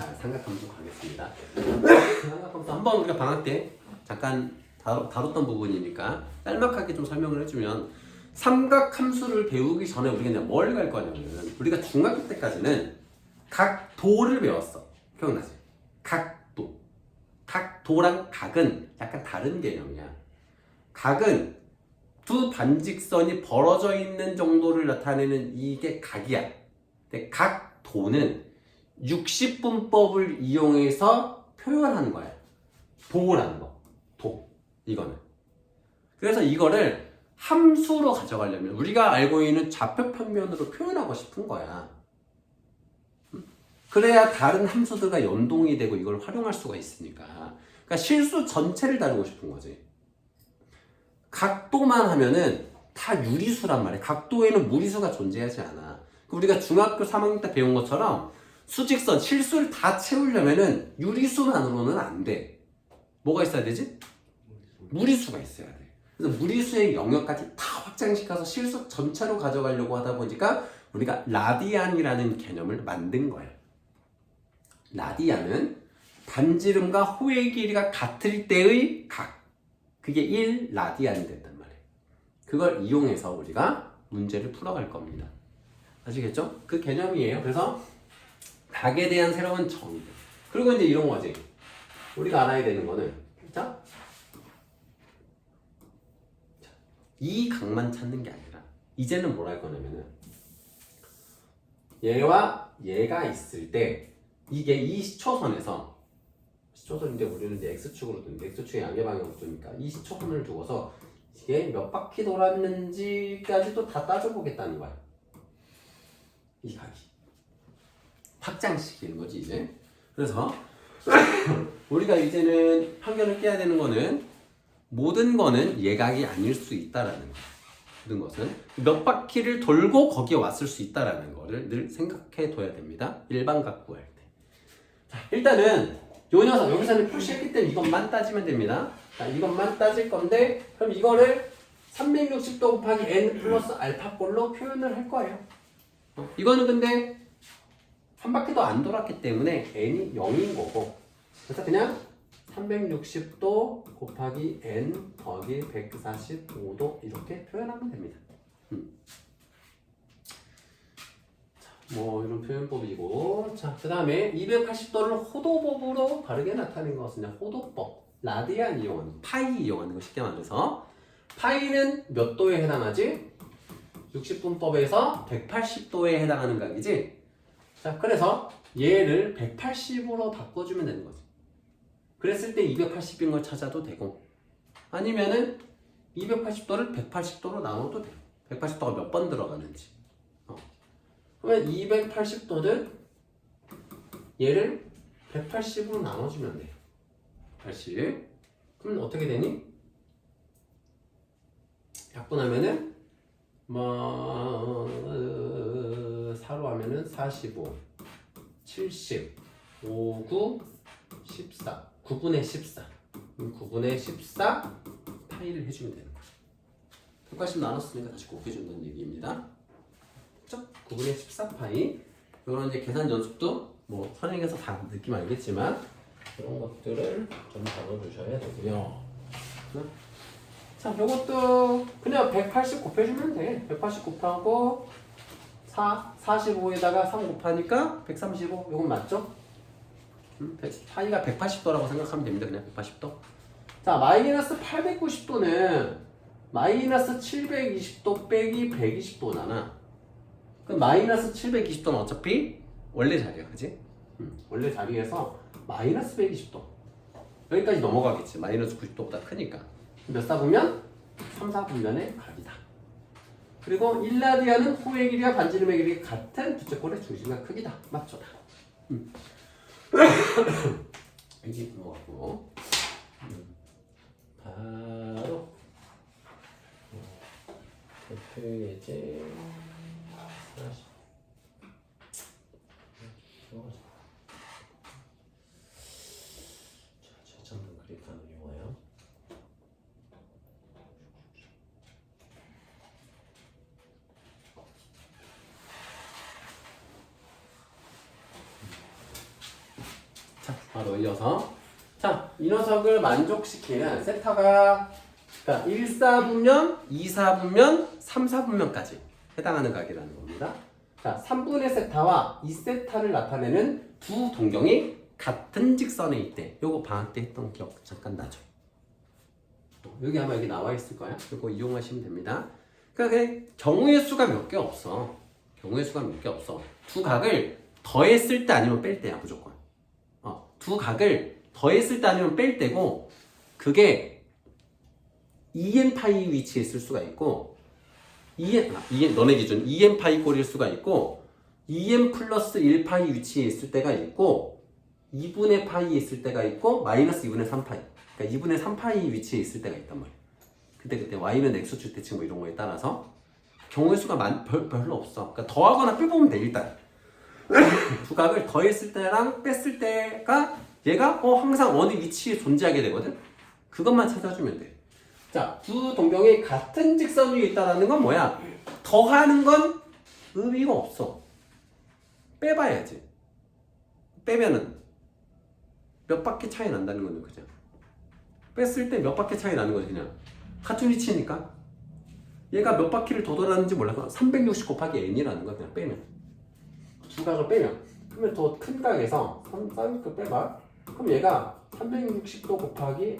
자, 삼각함수 가겠습니다. 삼각함수 한번 우리가 방학 때 잠깐 다뤘던 부분이니까 짤막하게 좀 설명을 해주면, 삼각함수를 배우기 전에 우리가 그냥 뭘 갈 거냐면, 우리가 중학교 때까지는 각도를 배웠어. 기억나지? 각도. 각도랑 각은 약간 다른 개념이야. 각은 두 반직선이 벌어져 있는 정도를 나타내는 이게 각이야. 근데 각도는 60분법을 이용해서 표현하는 거야. 도라는 거. 도. 이거는. 그래서 이거를 함수로 가져가려면 우리가 알고 있는 좌표평면으로 표현하고 싶은 거야. 그래야 다른 함수들과 연동이 되고 이걸 활용할 수가 있으니까. 그러니까 실수 전체를 다루고 싶은 거지. 각도만 하면은 다 유리수란 말이야. 각도에는 무리수가 존재하지 않아. 우리가 중학교 3학년 때 배운 것처럼 수직선, 실수를 다 채우려면은 유리수만으로는 안 돼. 뭐가 있어야 되지? 무리수가 있어야 돼. 그래서 무리수의 영역까지 다 확장시켜서 실수 전체로 가져가려고 하다 보니까 우리가 라디안이라는 개념을 만든 거예요. 라디안은 반지름과 호의 길이가 같을 때의 각. 그게 1라디안이 된단 말이에요. 그걸 이용해서 우리가 문제를 풀어갈 겁니다. 아시겠죠? 그 개념이에요. 그래서 각에 대한 새로운 정의. 그리고 이제 이런 거지. 우리가 알아야 되는 거는, 자, 이 각만 찾는 게 아니라 이제는 뭘 할 거냐면은, 얘와 얘가 있을 때 이게 이 시초선에서, 시초선인데 우리는 이제 x축으로 두는데 x축의 양의 방향으로 두니까 이 시초선을 두고서 이게 몇 바퀴 돌았는지까지도 다 따져보겠다는 거야. 이 각이 확장시키는 거지 이제. 그래서 우리가 이제는 편견을 깨야 되는 거는, 모든 거는 예각이 아닐 수 있다라는 거. 모든 것은 몇 바퀴를 돌고 거기에 왔을 수 있다라는 거를 늘 생각해 둬야 됩니다. 일반각 구할 때. 자, 일단은 요 녀석 여기서는 표시했기 때문에 이것만 따지면 됩니다. 자, 이것만 따질 건데, 그럼 이거를 360도 곱하기 n 플러스 알파꼴로 표현을 할 거예요. 이거는 근데 한 바퀴도 안 돌았기 때문에 n이 0인 거고, 그래서 그냥 360도 곱하기 n 더하기 145도 이렇게 표현하면 됩니다. 자, 뭐 이런 표현법이고, 자, 그 다음에 280도를 호도법으로 바르게 나타낸 것은 호도법, 라디안 이용하는, 파이 이용하는 거. 쉽게 말해서 파이는 몇 도에 해당하지? 60분법에서 180도에 해당하는 각이지? 자, 그래서 얘를 180으로 바꿔주면 되는 거지. 그랬을 때 280인 걸 찾아도 되고, 아니면은 280도를 180도로 나눠도 돼요. 180도가 몇 번 들어가는지. 그러면 280도를 얘를 180으로 나눠주면 돼요. 80. 그럼 어떻게 되니? 약분하면은 뭐 4로 하면은 45, 70, 59, 14, 9분의 14. 9분의 14 파이를 해주면 되는 거죠. 180 나눴으니까 다시 곱해준다는 얘기입니다. 그렇죠? 9분의 14 파이. 이런 이제 계산 연습도 뭐 선행해서 다 느낌 알겠지만 그런 것들을 좀 적어주셔야 되고요. 자, 요것도 그냥 180 곱해주면 돼. 180 곱하고 45에다가 3 곱하니까 135. 요건 맞죠? 파이가 180도라고 생각하면 됩니다. 그냥 180도. 자, 마이너스 890도는 마이너스 720도 빼기 120도잖아. 그럼 마이너스 720도는 어차피 원래 자리야, 그지? 원래 자리에서 마이너스 120도. 여기까지 넘어가겠지. 마이너스 90도보다 크니까. 몇 사분면? 3, 4분면의 각이다. 그리고 1라디안은 호의 길이와 반지름의 길이가 같은 두째꼴의 중심과 크기다. 맞죠? 이게 넘어가고, 바로 대표 예제 40. 최첨단 그래프는 이거예요. 자, 바로 이어서. 자, 이 녀석을 만족시키는 세타가 그러니까 1, 4분면, 2, 4분면, 3, 4분면까지 해당하는 각이라는 겁니다. 자, 3분의 세타와 2세타를 나타내는 두 동경이 같은 직선에 있대. 요거 방학 때 했던 기억 잠깐 나죠. 여기 아마 여기 나와 있을 거야. 이거 이용하시면 됩니다. 그러니까 경우의 수가 몇 개 없어. 경우의 수가 몇 개 없어. 두 각을 더했을 때 아니면 뺄 때야 무조건. 두 각을 더했을 때 아니면 뺄 때고 그게 2n 파이 위치에 있을 수가 있고 2n 너네 기준 2n 파이 꼴일 수가 있고 2n 플러스 1 파이 위치에 있을 때가 있고 2분의 파이에 있을 때가 있고 마이너스 2분의 3 파이 그러니까 2분의 3 파이 위치에 있을 때가 있단 말이야. 그때 y는 x축 대칭 뭐 이런 거에 따라서 경우의 수가 별로 없어. 그러니까 더하거나 빼보면 돼 일단. 두 각을 더했을 때랑 뺐을 때가 얘가 항상 어느 위치에 존재하게 되거든. 그것만 찾아주면 돼. 자, 두 동경이 같은 직선 위에 있다는 건 뭐야? 더하는 건 의미가 없어. 빼봐야지. 빼면은 몇 바퀴 차이 난다는 거는 그죠? 뺐을 때 몇 바퀴 차이 나는 거지 그냥. 같은 위치니까. 얘가 몇 바퀴를 더 돌았는지 몰라서 360 곱하기 n이라는 거야 그냥 빼면. 두 각을 빼면. 그러면 더 큰 각에서 3을 빼봐. 그럼 얘가 360도 곱하기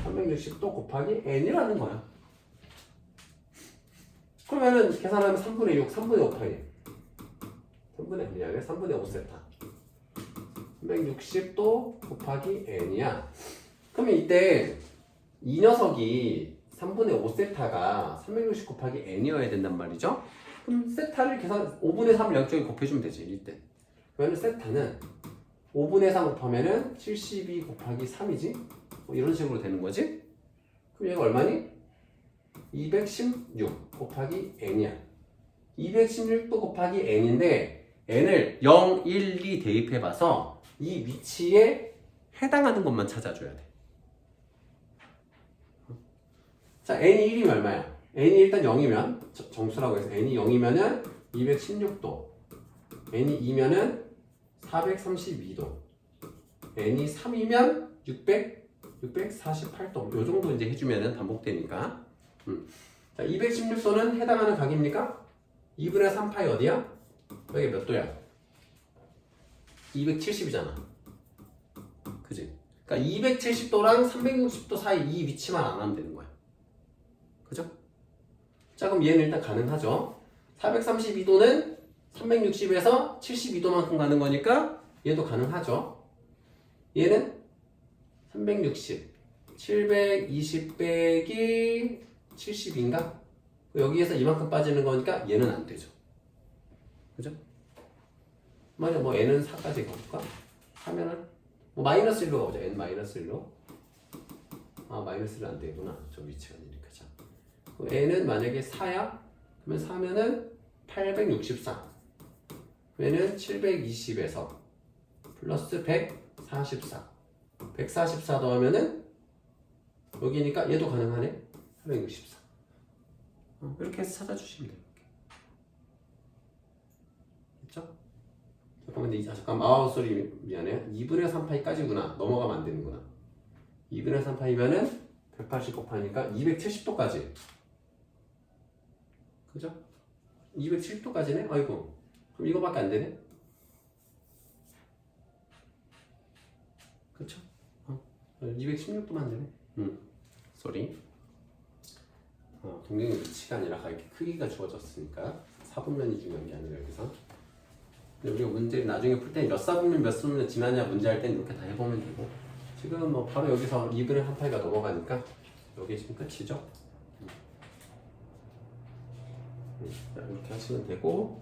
360도 곱하기 n이라는 거야. 그러면은 계산하면 3분의 6, 3분의 5 파이. 3분의 5세타. 360도 곱하기 n이야. 그러면 이때 이 녀석이 3분의 5세타가 360 곱하기 n이어야 된단 말이죠. 그럼 세타를 계산 5분의 3을 양쪽에 곱해주면 되지 이때. 그러면 세타는 5분의 3 곱하면은 72 곱하기 3이지? 뭐 이런 식으로 되는 거지? 그럼 얘가 얼마니? 216 곱하기 n이야. 216도 곱하기 n인데 n을 0, 1, 2 대입해봐서 이 위치에 해당하는 것만 찾아줘야 돼. 자, n이 1이면 얼마야? n이 일단 0이면 정수라고 해서 n이 0이면은 216도 n이 2면은 432도 n이 3이면 648도 요 정도 이제 해주면은 반복되니까 자, 216도는 해당하는 각입니까? 2분의 3파이 어디야? 여기 몇 도야? 270이잖아 그지? 그러니까 270도랑 360도 사이 이 위치만 안 하면 되는 거야 그죠? 자 그럼 얘는 일단 가능하죠 432도는 360에서 72도만큼 가는 거니까 얘도 가능하죠 얘는 360 720 빼기 70인가? 여기에서 이만큼 빠지는 거니까 얘는 안 되죠 그죠? 만약 뭐 n은 4까지 가볼까? 하면은 뭐 마이너스 1로 가보자 n 마이너스 1로 마이너스 1은 안 되구나 저 위치가 아니니까 자 n은 만약에 4야? 그러면 4면은 864 얘는 720에서 플러스 144 144 더하면은 여기니까 얘도 가능하네 864 이렇게 해서 찾아주시면 돼요 됐죠? 잠깐만 소리 미안해 2분의 3파이까지구나 넘어가면 안 되는구나 2분의 3파이면은 180 곱하니까 270도까지 그죠? 270도까지네? 아이고 그럼 이거밖에 안 되네? 그쵸? 216도만 되네 쏘리 동경의 위치가 아니라 이렇게 크기가 주어졌으니까 4분면이 중요한 게 아니라 여기서 근데 우리가 문제를 나중에 풀 때 몇 4분면 몇 분면 지나냐 문제 할 땐 이렇게 다 해보면 되고 지금 뭐 바로 여기서 2분의 3파이가 넘어가니까 여기 지금 끝이죠 자, 이렇게 하시면 되고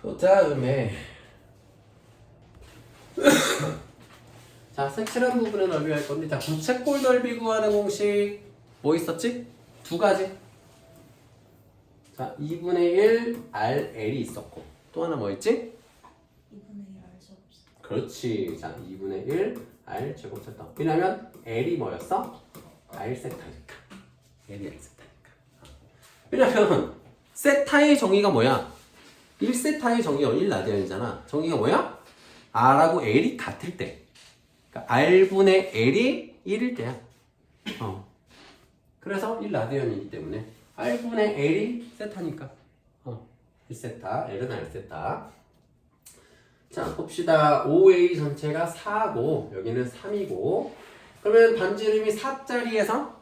그 다음에 자 색칠한 부분의 넓이 할 건데 자 부채꼴 넓이 구하는 공식 뭐 있었지? 두 가지 자 2분의 1 RL이 있었고 또 하나 뭐 있지? 2분의 1 R 제곱세타. 그렇지 자 2분의 1 R 제곱세타 왜냐면 L이 뭐였어? R 세타니까 L이 R 세타니까 왜냐면 세타의 정의가 뭐야? 1세타의 정의가 1라디안이잖아 정의가 뭐야? R하고 L이 같을 때. 그러니까 R분의 L이 1일 때야. 그래서 1라디언이기 때문에 R분의 L이 세타니까 1세타, L은 R세타. 자, 봅시다. OA 전체가 4고 여기는 3이고 그러면 반지름이 4짜리에서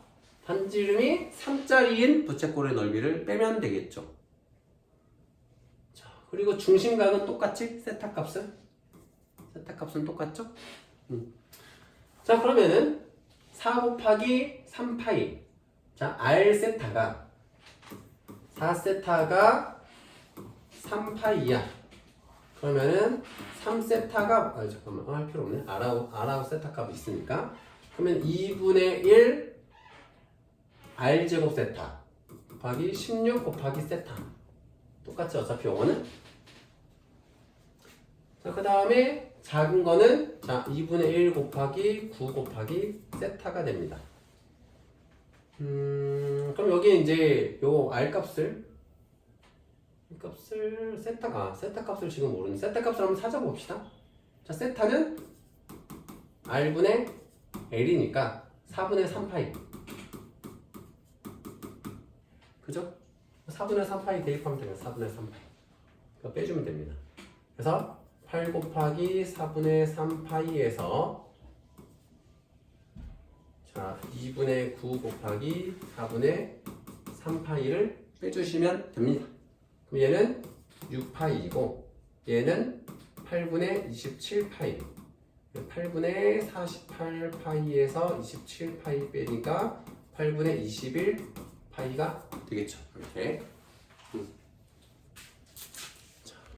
반지름이 3짜리인 부채꼴의 넓이를 빼면 되겠죠. 자, 그리고 중심각은 똑같이 세타 값은? 세타 값은 똑같죠? 자, 그러면은 4 곱하기 3파이. 자, R세타가 4세타가 3파이야. 그러면은 3세타가 잠깐만 할 필요 없네. R하고 세타 값이 있으니까. 그러면 2분의 1 R제곱 세타 곱하기 16 곱하기 세타. 똑같지 어차피 요거는. 자, 그 다음에 작은 거는 자 2분의 1 곱하기 9 곱하기 세타가 됩니다. 그럼 여기 이제 요 R 값을 세타 값을 지금 모르는 세타 값을 한번 찾아봅시다. 자, 세타는 R분의 L이니까 4분의 3파이. 그죠? 4분의 3파이 대입하면 되면 4분의 3파이. 그거 빼주면 됩니다. 그래서 8 곱하기 4분의 3파이에서 자 2분의 9 곱하기 4분의 3파이를 빼주시면 됩니다. 그럼 얘는 6파이이고 얘는 8분의 27파이. 8분의 48파이에서 27파이 빼니까 8분의 21파이가 되겠죠. 이렇게.